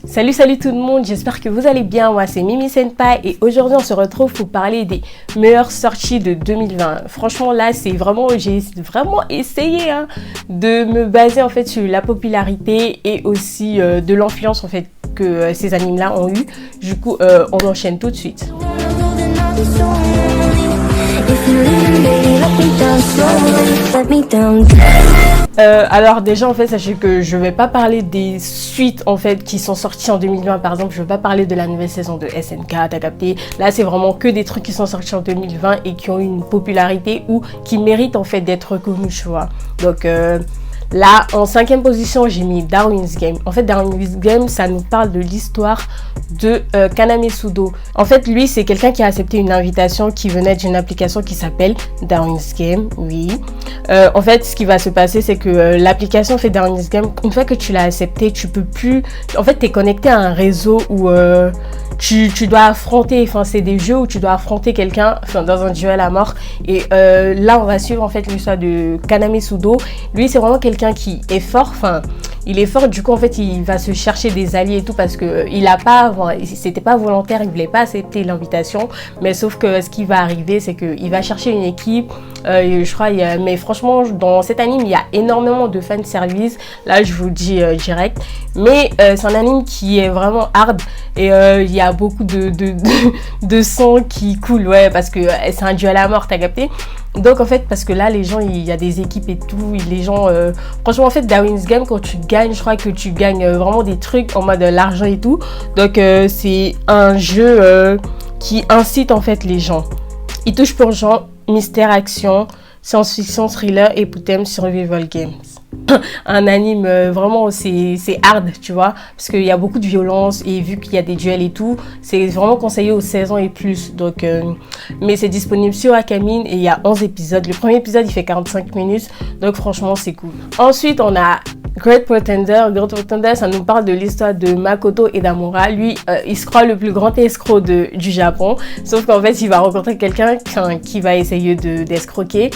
Salut tout le monde, j'espère que vous allez bien. Moi c'est Mimi Senpai et aujourd'hui on se retrouve pour parler des meilleures sorties de 2020. Franchement là j'ai vraiment essayé de me baser en fait sur la popularité et aussi de l'influence en fait que ces animes là ont eu. Du coup on enchaîne tout de suite. Alors déjà en fait sachez que je vais pas parler des suites en fait qui sont sorties en 2020. Par exemple je vais pas parler de la nouvelle saison de SNK, t'as capté. Là c'est vraiment que des trucs qui sont sortis en 2020 et qui ont eu une popularité ou qui méritent en fait d'être reconnus, tu vois. Donc là, en 5e position, j'ai mis Darwin's Game. En fait, Darwin's Game, ça nous parle de l'histoire de Kaname Sudo. En fait, lui, c'est quelqu'un qui a accepté une invitation qui venait d'une application qui s'appelle Darwin's Game, oui. En fait, ce qui va se passer, c'est que l'application fait Darwin's Game, une fois que tu l'as accepté, tu peux plus... En fait, tu es connecté à un réseau où tu dois affronter... Enfin, c'est des jeux où tu dois affronter quelqu'un dans un duel à mort. Et là, on va suivre en fait l'histoire de Kaname Sudo. Lui, c'est vraiment quelqu'un qui est fort, il est fort, du coup en fait il va se chercher des alliés et tout parce que c'était pas volontaire, il voulait pas accepter l'invitation, mais sauf que ce qui va arriver c'est qu'il va chercher une équipe, je crois, mais franchement dans cet anime il y a énormément de fan service, là je vous le dis direct, mais c'est un anime qui est vraiment hard et il y a beaucoup de sang qui coule, ouais, parce que c'est un duel à mort, t'as capté. Donc en fait parce que là les gens, il y a des équipes et tout, les gens franchement en fait Darwin's Game, quand tu gagnes, je crois que tu gagnes vraiment des trucs en mode l'argent et tout. Donc c'est un jeu qui incite en fait les gens. Il touche pour genre mystère, action, science-fiction, thriller et pour thème survival games. Un anime vraiment c'est hard, tu vois, parce qu'il y a beaucoup de violence et vu qu'il y a des duels et tout, c'est vraiment conseillé aux 16 ans et plus. Donc mais c'est disponible sur Akamine et il y a 11 épisodes. Le premier épisode il fait 45 minutes, donc franchement c'est cool. Ensuite on a Great Pretender. Great Pretender, ça nous parle de l'histoire de Makoto Edamura. Lui, il se croit le plus grand escroc du Japon. Sauf qu'en fait, il va rencontrer quelqu'un qui va essayer d'escroquer.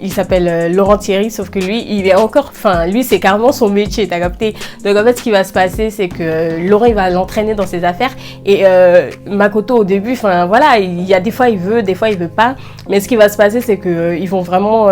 Il s'appelle Laurent Thierry, sauf que lui, il est encore... Enfin, lui, c'est carrément son métier, t'as capté. Donc en fait, ce qui va se passer, c'est que Laurent, il va l'entraîner dans ses affaires. Et Makoto, au début, enfin voilà, il y a des fois, il veut, des fois, il veut pas. Mais ce qui va se passer, c'est que ils vont vraiment...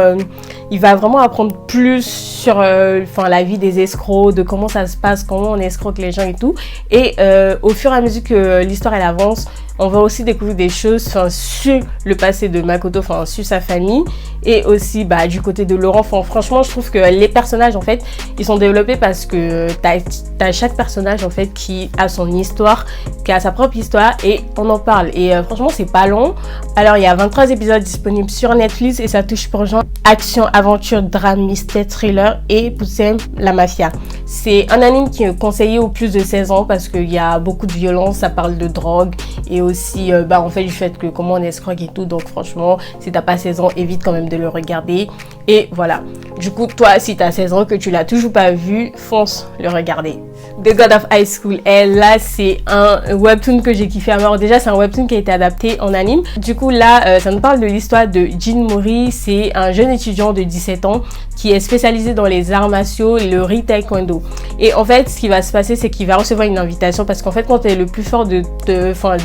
il va vraiment apprendre plus sur la vie des escrocs, de comment ça se passe, comment on escroque les gens et tout. Et au fur et à mesure que l'histoire elle avance, on va aussi découvrir des choses sur le passé de Makoto, sur sa famille et aussi du côté de Laurent. Franchement, je trouve que les personnages en fait, ils sont développés parce que t'as chaque personnage en fait qui a son histoire, qui a sa propre histoire et on en parle. Et franchement, c'est pas long. Alors, il y a 23 épisodes disponibles sur Netflix et ça touche pour genre action, aventure, drame, mystère, thriller et pour thème la mafia. C'est un anime qui est conseillé aux plus de 16 ans parce qu'il y a beaucoup de violence, ça parle de drogue et aussi en fait du fait que comment on escroque et tout. Donc franchement, si t'as pas 16 ans, évite quand même de le regarder. Et voilà. Du coup, toi, si t'as 16 ans que tu l'as toujours pas vu, fonce le regarder. The God of High School. Et là, c'est un webtoon que j'ai kiffé à mort. Déjà, c'est un webtoon qui a été adapté en anime. Du coup, là, ça nous parle de l'histoire de Jin Mori. C'est un jeune étudiant de 17 ans qui est spécialisé dans les arts martiaux, le Ri Taekwondo. Et en fait, ce qui va se passer, c'est qu'il va recevoir une invitation parce qu'en fait, quand tu es le plus fort de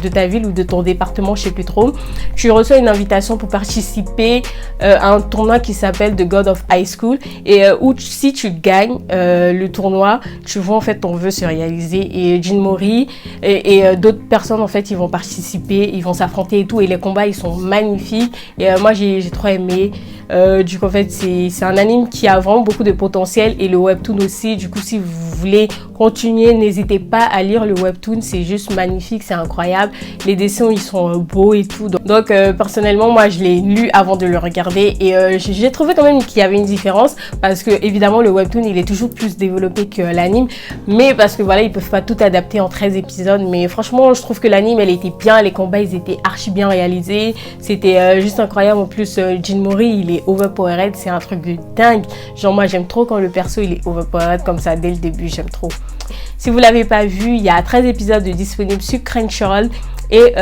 ta ville ou de ton département, je sais plus trop, tu reçois une invitation pour participer à un tournoi qui s'appelle The God of High School et où si tu gagnes le tournoi, tu vois en fait ton vœu se réaliser. Et Jin Mori et d'autres personnes en fait, ils vont participer, ils vont s'affronter et tout. Et les combats, ils sont magnifiques. Et moi, j'ai trop aimé. Du coup, en fait, c'est un anime qui a vraiment beaucoup de potentiel et le webtoon aussi. Du coup, si vous voulez continuer, n'hésitez pas à lire le webtoon. C'est juste magnifique, c'est incroyable. Les dessins, ils sont beaux et tout. Donc personnellement, moi, je l'ai lu avant de le regarder et j'ai trouvé quand même qu'il y avait une différence parce que évidemment, le webtoon, il est toujours plus développé que l'anime. Mais parce que voilà, ils peuvent pas tout adapter en 13 épisodes. Mais franchement, je trouve que l'anime, elle était bien. Les combats, ils étaient archi bien réalisés. C'était juste incroyable. En plus, Jin Mori, il est overpowered. C'est un truc de dingue. Genre, moi, j'aime trop quand le perso, il est overpowered comme ça dès le début. J'aime trop. Si vous l'avez pas vu, il y a 13 épisodes disponibles sur Crunchyroll et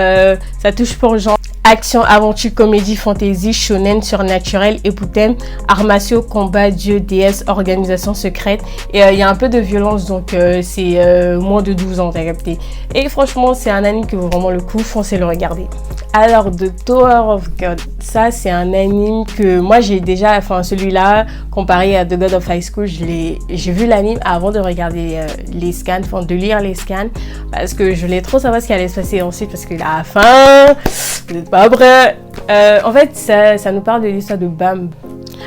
ça touche pour genre Action, aventure, comédie, fantasy, shonen, surnaturel, époutem, arts martiaux, combat, dieu, déesse, organisation secrète. Et il y a un peu de violence, donc c'est moins de 12 ans, t'as capté. Et franchement, c'est un anime qui vaut vraiment le coup, foncez le regarder. Alors, The Tower of God, ça c'est un anime que moi j'ai déjà, enfin celui-là, comparé à The God of High School, j'ai vu l'anime avant de regarder les scans, enfin de lire les scans, parce que je voulais trop savoir ce qui allait se passer ensuite, parce que la fin, vous n'êtes pas prêts. En fait, ça nous parle de l'histoire de Bam.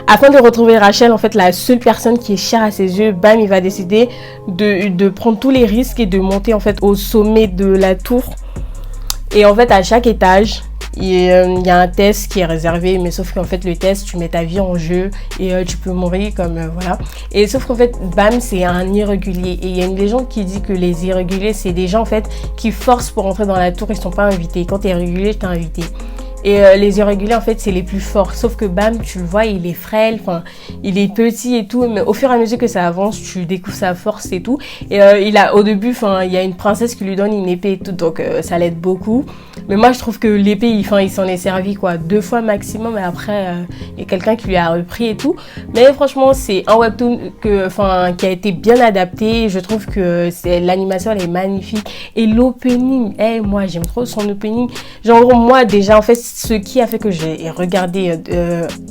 Afin de retrouver Rachel, en fait, la seule personne qui est chère à ses yeux, Bam, il va décider de prendre tous les risques et de monter en fait au sommet de la tour. Et en fait, à chaque étage, il y a un test qui est réservé, mais sauf qu'en fait, le test, tu mets ta vie en jeu et tu peux mourir comme voilà. Et sauf qu'en fait, Bam, c'est un irrégulier. Et il y a une légende qui dit que les irréguliers, c'est des gens en fait qui forcent pour entrer dans la tour, ils sont pas invités. Quand tu es régulier, tu es invité. Et les irréguliers, en fait, c'est les plus forts. Sauf que Bam, tu le vois, il est frêle, enfin, il est petit et tout. Mais au fur et à mesure que ça avance, tu découvres sa force et tout. Et au début, enfin, il y a une princesse qui lui donne une épée et tout. Donc, ça l'aide beaucoup. Mais moi, je trouve que l'épée, il s'en est servi, quoi, 2 fois maximum. Et après, il y a quelqu'un qui lui a repris et tout. Mais franchement, c'est un webtoon qui a été bien adapté. Je trouve que l'animation, elle est magnifique. Et l'opening, moi, j'aime trop son opening. Genre, moi, déjà, en fait, ce qui a fait que j'ai regardé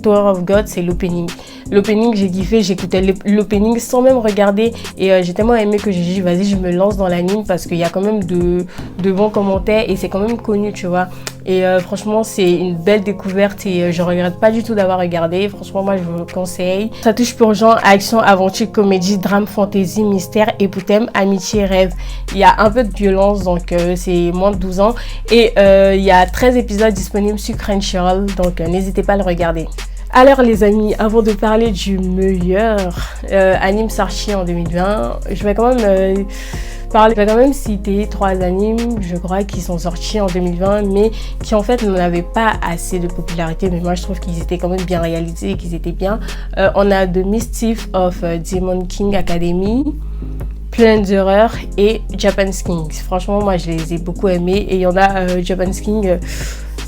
Tower of God, c'est l'opening. L'opening, j'ai kiffé, j'écoutais l'opening sans même regarder. Et j'ai tellement aimé que j'ai dit, vas-y, je me lance dans l'anime parce qu'il y a quand même de bons commentaires et c'est quand même connu, tu vois. Et franchement, c'est une belle découverte et je regrette pas du tout d'avoir regardé. Franchement, moi, je vous le conseille. Ça touche pour genre action, aventure, comédie, drame, fantasy, mystère, époutem, amitié, rêve. Il y a un peu de violence, donc c'est moins de 12 ans. Et il y a 13 épisodes disponibles sur Crunchyroll, donc n'hésitez pas à le regarder. Alors les amis, avant de parler du meilleur anime sorti en 2020, je vais quand même citer 3 animes, je crois, qui sont sortis en 2020, mais qui en fait n'avaient pas assez de popularité, mais moi je trouve qu'ils étaient quand même bien réalisés et qu'ils étaient bien. On a The Mischief of Demon King Academy, Planet d'horreur et Japanese King. Franchement, moi je les ai beaucoup aimés et il y en a Japanese King.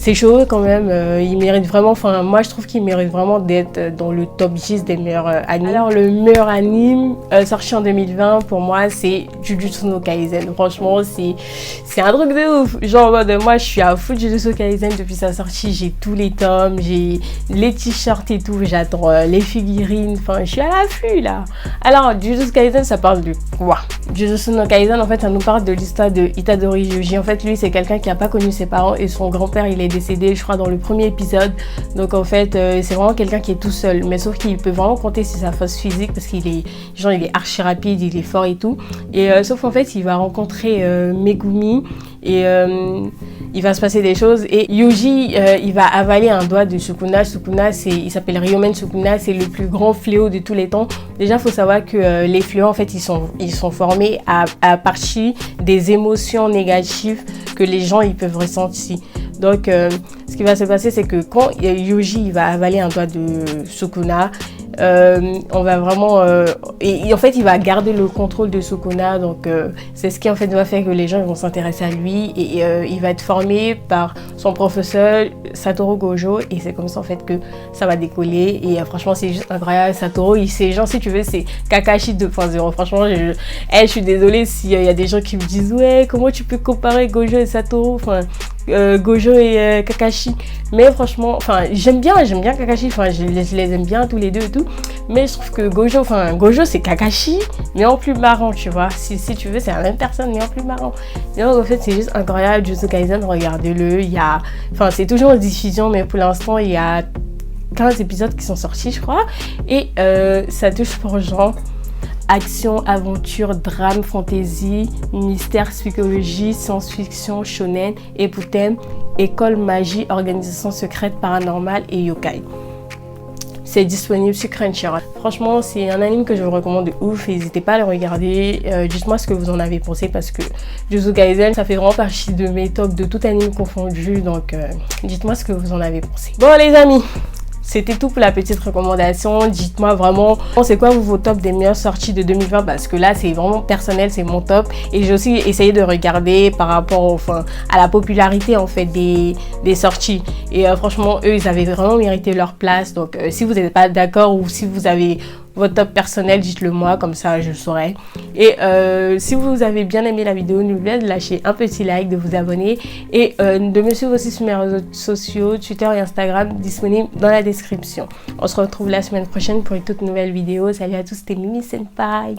C'est chaud quand même, il mérite vraiment, enfin moi je trouve qu'il mérite vraiment d'être dans le top 10 des meilleurs animes. Alors le meilleur anime sorti en 2020 pour moi c'est Jujutsu no Kaisen. Franchement c'est un truc de ouf, genre moi je suis à fou de Jujutsu Kaisen depuis sa sortie, j'ai tous les tomes, j'ai les t-shirts et tout, j'attends les figurines, enfin je suis à l'affût là. Alors Jujutsu Kaisen ça parle de quoi? Jujutsu no Kaisen en fait ça nous parle de l'histoire de Itadori Yuji. En fait lui c'est quelqu'un qui n'a pas connu ses parents et son grand-père il est décédé je crois dans le premier épisode, donc en fait c'est vraiment quelqu'un qui est tout seul, mais sauf qu'il peut vraiment compter sur sa force physique parce qu'il est genre il est archi rapide, il est fort et tout, et sauf en fait il va rencontrer Megumi et il va se passer des choses et Yuji il va avaler un doigt de Sukuna. Sukuna il s'appelle Ryomen Sukuna, c'est le plus grand fléau de tous les temps. Déjà faut savoir que les fléaux en fait ils sont formés à partir des émotions négatives que les gens ils peuvent ressentir. Donc ce qui va se passer c'est que quand Yuji il va avaler un doigt de Sukuna, on va vraiment et en fait il va garder le contrôle de Sukuna, donc c'est ce qui en fait va faire que les gens vont s'intéresser à lui et il va être formé par son professeur Satoru Gojo et c'est comme ça en fait que ça va décoller et franchement c'est juste incroyable. Satoru c'est genre si tu veux c'est Kakashi 2.0. franchement je suis désolée s'il y a des gens qui me disent ouais comment tu peux comparer Gojo et Satoru, enfin Gojo et Kakashi, mais franchement enfin j'aime bien Kakashi, enfin je les aime bien tous les deux et tout, mais je trouve que Gojo c'est Kakashi mais en plus marrant, tu vois, si tu veux c'est la même personne mais en plus marrant. Et donc en fait c'est juste incroyable. Jujutsu Kaisen, regardez-le, c'est toujours en diffusion mais pour l'instant il y a 15 épisodes qui sont sortis je crois et ça touche pour genre action, aventure, drame, fantasy, mystère, psychologie, science-fiction, shonen, époutem, école, magie, organisation secrète, paranormale et yokai. C'est disponible sur Crunchyroll. Franchement, c'est un anime que je vous recommande de ouf. N'hésitez pas à le regarder. Dites-moi ce que vous en avez pensé parce que Jujutsu Kaisen, ça fait vraiment partie de mes tops de tout anime confondu. Donc, dites-moi ce que vous en avez pensé. Bon les amis, c'était tout pour la petite recommandation. Dites-moi vraiment, c'est quoi vos tops des meilleures sorties de 2020, parce que là, c'est vraiment personnel, c'est mon top. Et j'ai aussi essayé de regarder par rapport à la popularité en fait des sorties. Et franchement, eux, ils avaient vraiment mérité leur place. Donc, si vous n'êtes pas d'accord ou si vous avez votre top personnel, dites-le moi, comme ça je saurai. Et si vous avez bien aimé la vidéo, n'oubliez pas de lâcher un petit like, de vous abonner et de me suivre aussi sur mes réseaux sociaux, Twitter et Instagram, disponibles dans la description. On se retrouve la semaine prochaine pour une toute nouvelle vidéo. Salut à tous, c'était Mimi Senpai.